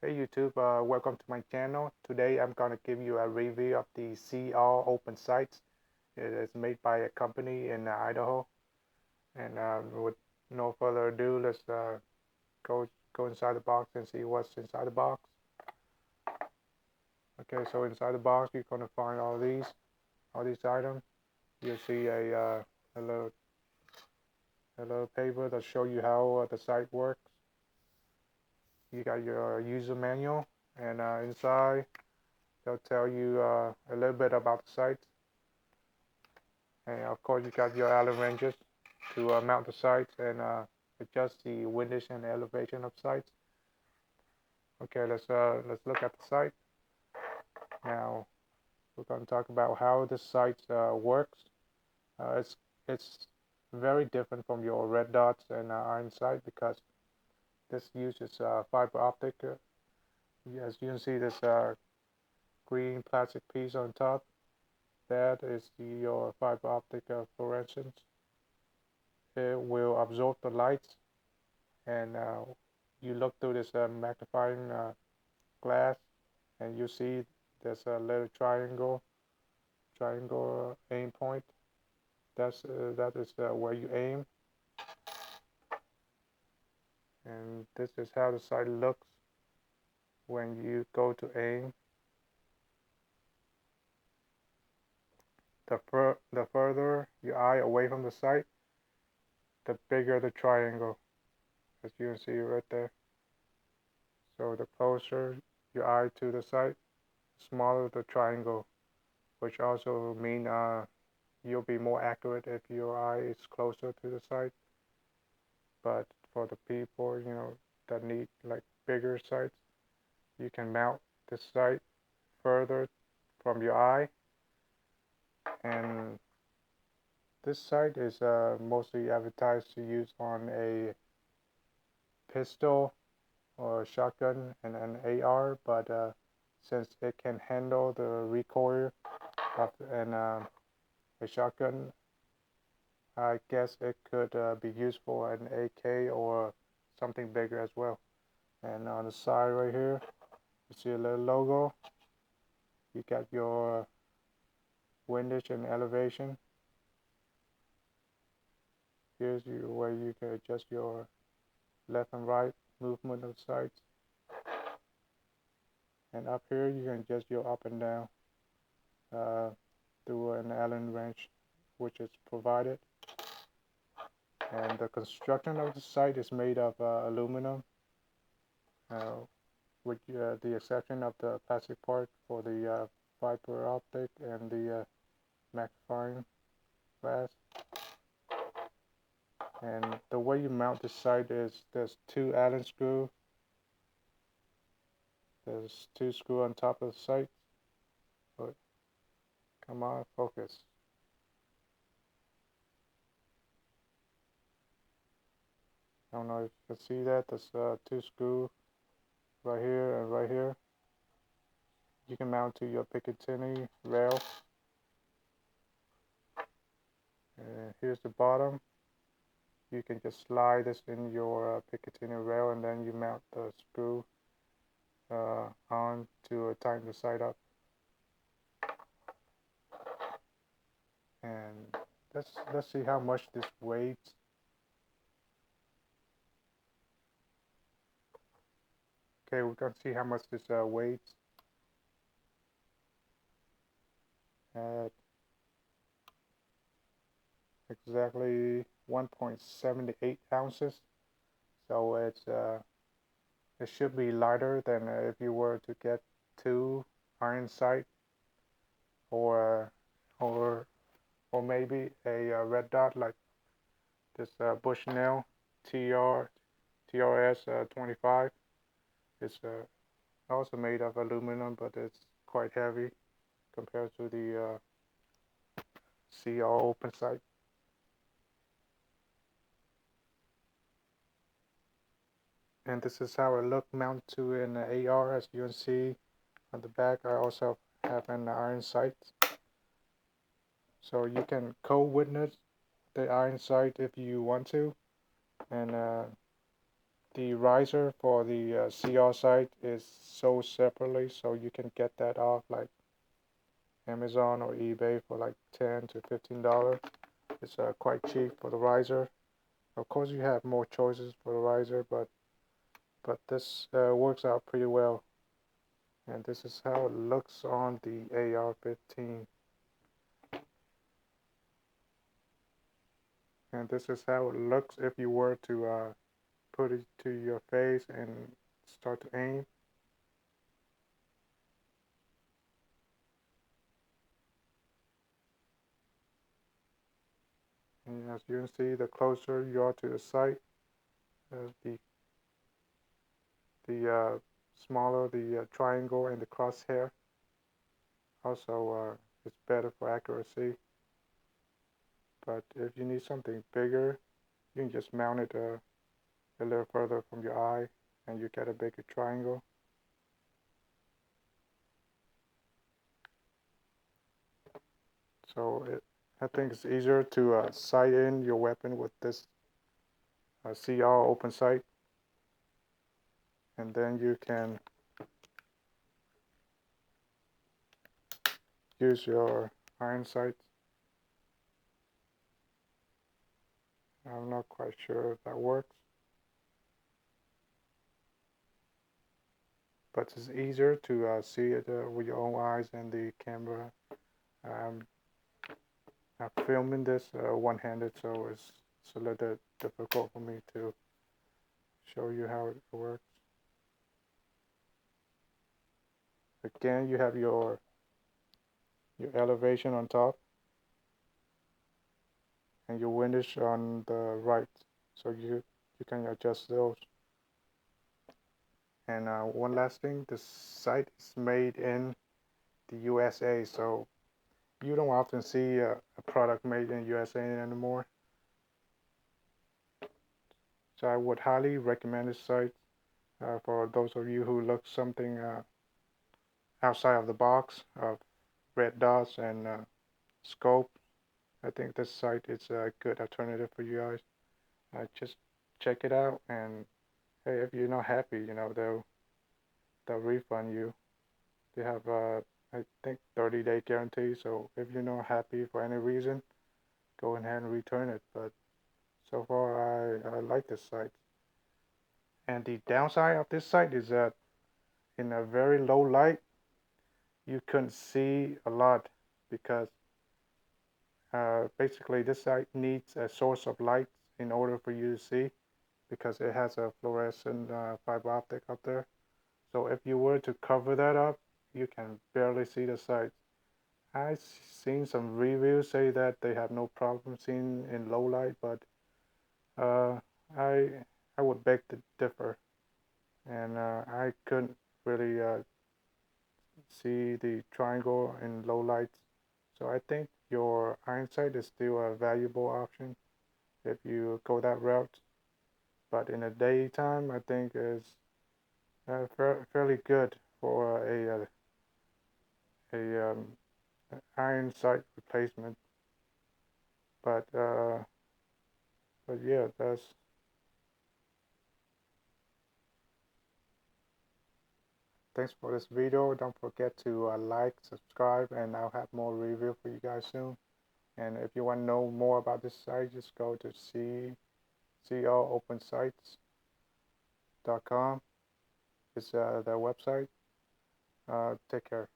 Hey YouTube, welcome to my channel. Today I'm going to give you a review of the CR Open Sights. It is made by a company in Idaho. And with no further ado, let's go inside the box and see what's inside the box. Okay, so inside the box you're going to find all these items. You'll see a little paper that show you how the site works. You got your user manual, and inside they'll tell you a little bit about the site. And of course, you got your Allen wrenches to mount the sights and adjust the windage and elevation of sights. Okay, let's look at the sight. Now we're going to talk about how the sight works. It's very different from your red dots and iron sight because this uses fiber optic. As you can see, this green plastic piece on top. That is your fiber optic fluorescence. It will absorb the lights, and you look through this magnifying glass, and you see there's a little triangle aim point. That is where you aim, and this is how the sight looks when you go to aim. The further your eye away from the sight, the bigger the triangle, as you can see right there. So the closer your eye to the sight, the smaller the triangle, which also mean you'll be more accurate if your eye is closer to the sight. But for the people, that need like bigger sights, you can mount the sight further from your eye. And this sight is mostly advertised to use on a pistol or a shotgun and an AR, but since it can handle the recoil of a shotgun, I guess it could be used for an AK or something bigger as well. And on the side right here, you see a little logo. You got your windage and elevation. Here's where you can adjust your left and right movement of sights. And up here, you can adjust your up and down through an Allen wrench, which is provided. And the construction of the sight is made of aluminum, with the exception of the plastic part for the fiber optic and the magnifying glass. And the way you mount the sight is there's two Allen screws. There's two screws on top of the sight. But come on, focus. I don't know if you can see that. There's two screws right here and right here. You can mount to your Picatinny rail. And here's the bottom. You can just slide this in your Picatinny rail, and then you mount the screw on to tighten the sight up. And let's see how much this weighs. Okay, we're gonna see how much this weighs. At exactly 1.78 ounces. So it should be lighter than if you were to get two iron sight or maybe a red dot like this Bushnell TRS 25. It's also made of aluminum, but it's quite heavy compared to the CR Open Sight. And this is how it looked mounted to an AR. As you can see on the back, I also have an iron sight. So you can co-witness the iron sight if you want to. And the riser for the CR site is sold separately, so you can get that off like Amazon or eBay for like $10 to $15. It's quite cheap for the riser. Of course, you have more choices for the riser, but this works out pretty well. And this is how it looks on the AR-15. And this is how it looks if you were to put it to your face and start to aim. And as you can see, the closer you are to the sight, the smaller the triangle and the crosshair. Also, it's better for accuracy. But if you need something bigger, you can just mount it a little further from your eye, and you get a bigger triangle. So I think it's easier to sight in your weapon with this CR open sight, and then you can use your iron sights. I'm not quite sure if that works, but it's easier to see it with your own eyes and the camera. Um, I'm filming this one-handed, so it's a little bit difficult for me to show you how it works. Again, you have your elevation on top and your windage on the right, so you can adjust those. And one last thing, the sight is made in the USA, so you don't often see a product made in USA anymore. So I would highly recommend this site for those of you who look something outside of the box of red dots and scope. I think this site is a good alternative for you guys. Just check it out, and hey, if you're not happy, they'll refund you. They have I think 30-day guarantee. So if you're not happy for any reason, go ahead and return it. But so far, I like this site. And the downside of this site is that in a very low light, you couldn't see a lot because basically this site needs a source of light in order for you to see, because it has a fluorescent fiber optic up there. So if you were to cover that up, you can barely see the site. I've seen some reviews say that they have no problem seeing in low light, but uh, I I would beg to differ, and I couldn't really see the triangle in low lights. So I think your iron sight is still a valuable option if you go that route. But in the daytime, I think is fairly good for a iron sight replacement. But yeah, thanks for this video. Don't forget to like, subscribe, and I'll have more review for you guys soon. And if you want to know more about this site, just go to CROpensights.com. It's their website. Take care.